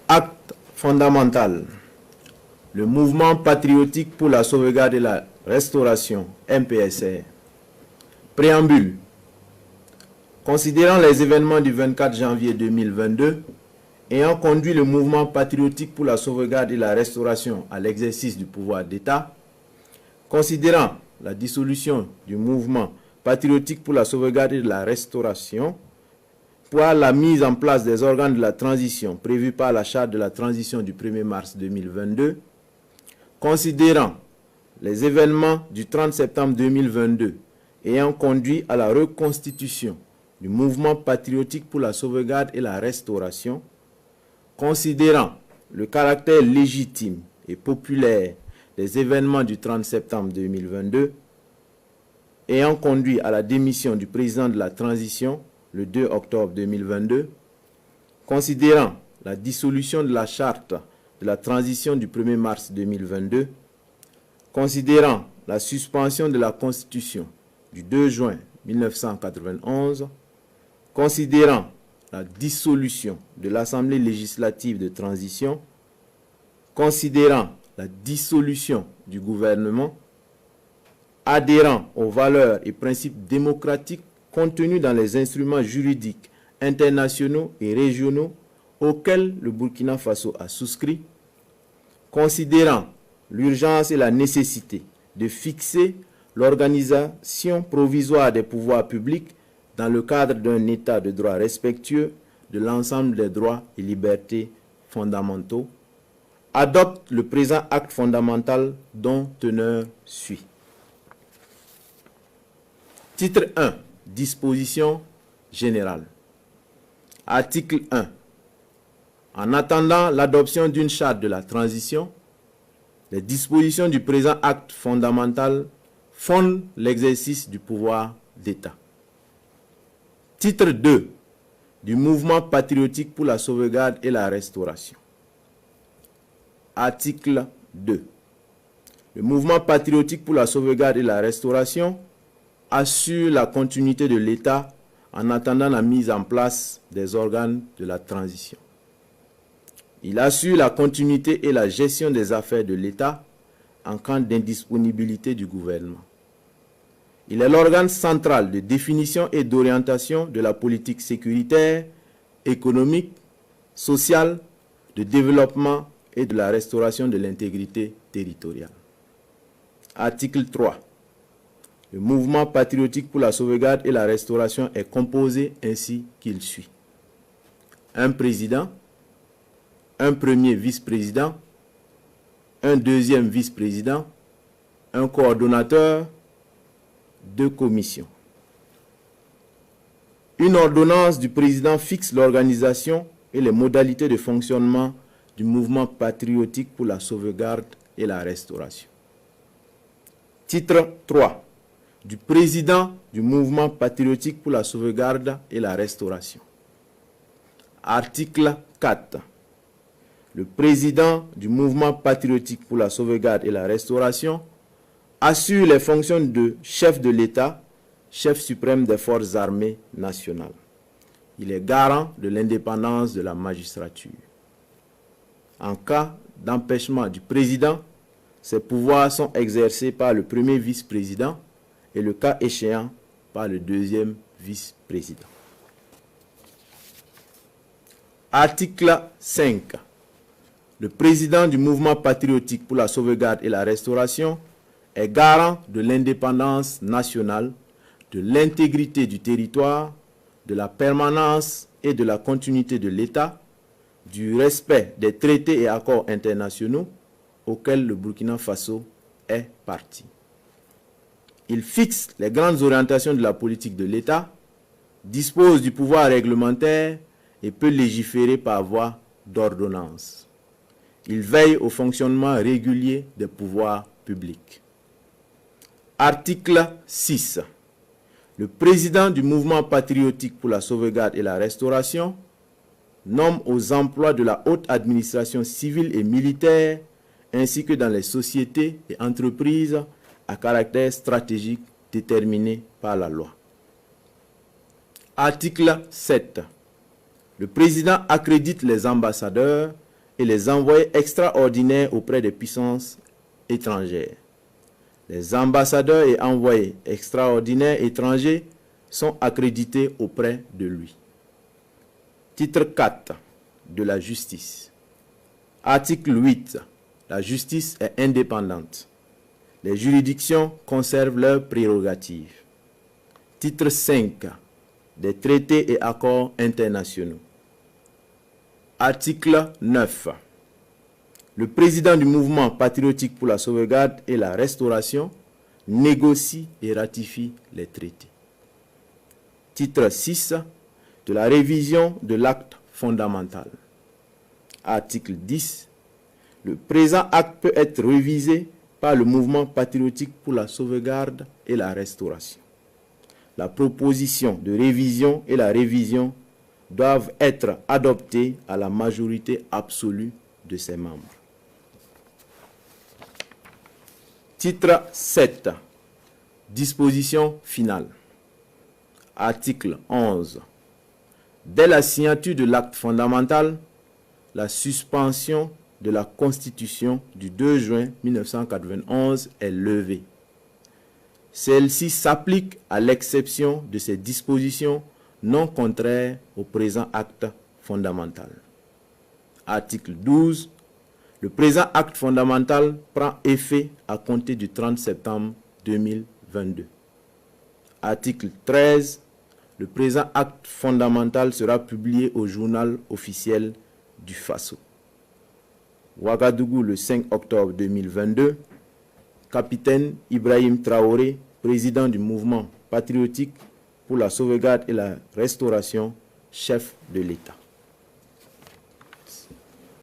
Acte fondamental. Le mouvement patriotique pour la sauvegarde et la restauration, MPSR. Préambule. Considérant les événements du 24 janvier 2022, ayant conduit le mouvement patriotique pour la sauvegarde et la restauration à l'exercice du pouvoir d'État, considérant la dissolution du mouvement patriotique pour la sauvegarde et la restauration, pour la mise en place des organes de la transition prévus par la charte de la transition du 1er mars 2022, considérant les événements du 30 septembre 2022 ayant conduit à la reconstitution du mouvement patriotique pour la sauvegarde et la restauration, considérant le caractère légitime et populaire des événements du 30 septembre 2022, ayant conduit à la démission du président de la transition le 2 octobre 2022, considérant la dissolution de la charte de la transition du 1er mars 2022, considérant la suspension de la Constitution du 2 juin 1991, considérant la dissolution de l'Assemblée législative de transition, considérant la dissolution du gouvernement, adhérant aux valeurs et principes démocratiques contenus dans les instruments juridiques internationaux et régionaux auxquels le Burkina Faso a souscrit, considérant l'urgence et la nécessité de fixer l'organisation provisoire des pouvoirs publics dans le cadre d'un état de droit respectueux de l'ensemble des droits et libertés fondamentaux, adopte le présent acte fondamental dont teneur suit. Titre 1. Disposition générale. Article 1. En attendant l'adoption d'une charte de la transition, les dispositions du présent acte fondamental fondent l'exercice du pouvoir d'État. Titre 2. Du mouvement patriotique pour la sauvegarde et la restauration. Article 2. Le mouvement patriotique pour la sauvegarde et la restauration assure la continuité de l'État en attendant la mise en place des organes de la transition. Il assure la continuité et la gestion des affaires de l'État en cas d'indisponibilité du gouvernement. Il est l'organe central de définition et d'orientation de la politique sécuritaire, économique, sociale, de développement et de la restauration de l'intégrité territoriale. Article 3. Le mouvement patriotique pour la sauvegarde et la restauration est composé ainsi qu'il suit. Un président, un premier vice-président, un deuxième vice-président, un coordonnateur, 2 commissions. Une ordonnance du président fixe l'organisation et les modalités de fonctionnement du mouvement patriotique pour la sauvegarde et la restauration. Titre 3. Du président du mouvement patriotique pour la sauvegarde et la restauration. Article 4. Le président du mouvement patriotique pour la sauvegarde et la restauration assure les fonctions de chef de l'État, chef suprême des forces armées nationales. Il est garant de l'indépendance de la magistrature. En cas d'empêchement du président, ses pouvoirs sont exercés par le premier vice-président et le cas échéant par le deuxième vice-président. Article 5. Le président du mouvement patriotique pour la sauvegarde et la restauration est garant de l'indépendance nationale, de l'intégrité du territoire, de la permanence et de la continuité de l'État, du respect des traités et accords internationaux auxquels le Burkina Faso est partie. Il fixe les grandes orientations de la politique de l'État, dispose du pouvoir réglementaire et peut légiférer par voie d'ordonnance. Il veille au fonctionnement régulier des pouvoirs publics. Article 6. Le président du mouvement patriotique pour la sauvegarde et la restauration nomme aux emplois de la haute administration civile et militaire ainsi que dans les sociétés et entreprises à caractère stratégique déterminé par la loi. Article 7. Le président accrédite les ambassadeurs et les envoyés extraordinaires auprès des puissances étrangères. Les ambassadeurs et envoyés extraordinaires étrangers sont accrédités auprès de lui. Titre 4 de la justice. Article 8. La justice est indépendante. Les juridictions conservent leurs prérogatives. Titre 5. Des traités et accords internationaux. Article 9. Le président du mouvement patriotique pour la sauvegarde et la restauration négocie et ratifie les traités. Titre 6 de la révision de l'acte fondamental. Article 10. Le présent acte peut être révisé par le mouvement patriotique pour la sauvegarde et la restauration. La proposition de révision et la révision doivent être adoptées à la majorité absolue de ses membres. Titre 7. Disposition finale. Article 11. Dès la signature de l'acte fondamental, la suspension de la Constitution du 2 juin 1991 est levée. Celle-ci s'applique à l'exception de ces dispositions non contraires au présent acte fondamental. Article 12. Le présent acte fondamental prend effet à compter du 30 septembre 2022. Article 13. Le présent acte fondamental sera publié au journal officiel du Faso. Ouagadougou, le 5 octobre 2022. Capitaine Ibrahim Traoré, président du mouvement patriotique pour la sauvegarde et la restauration, chef de l'État.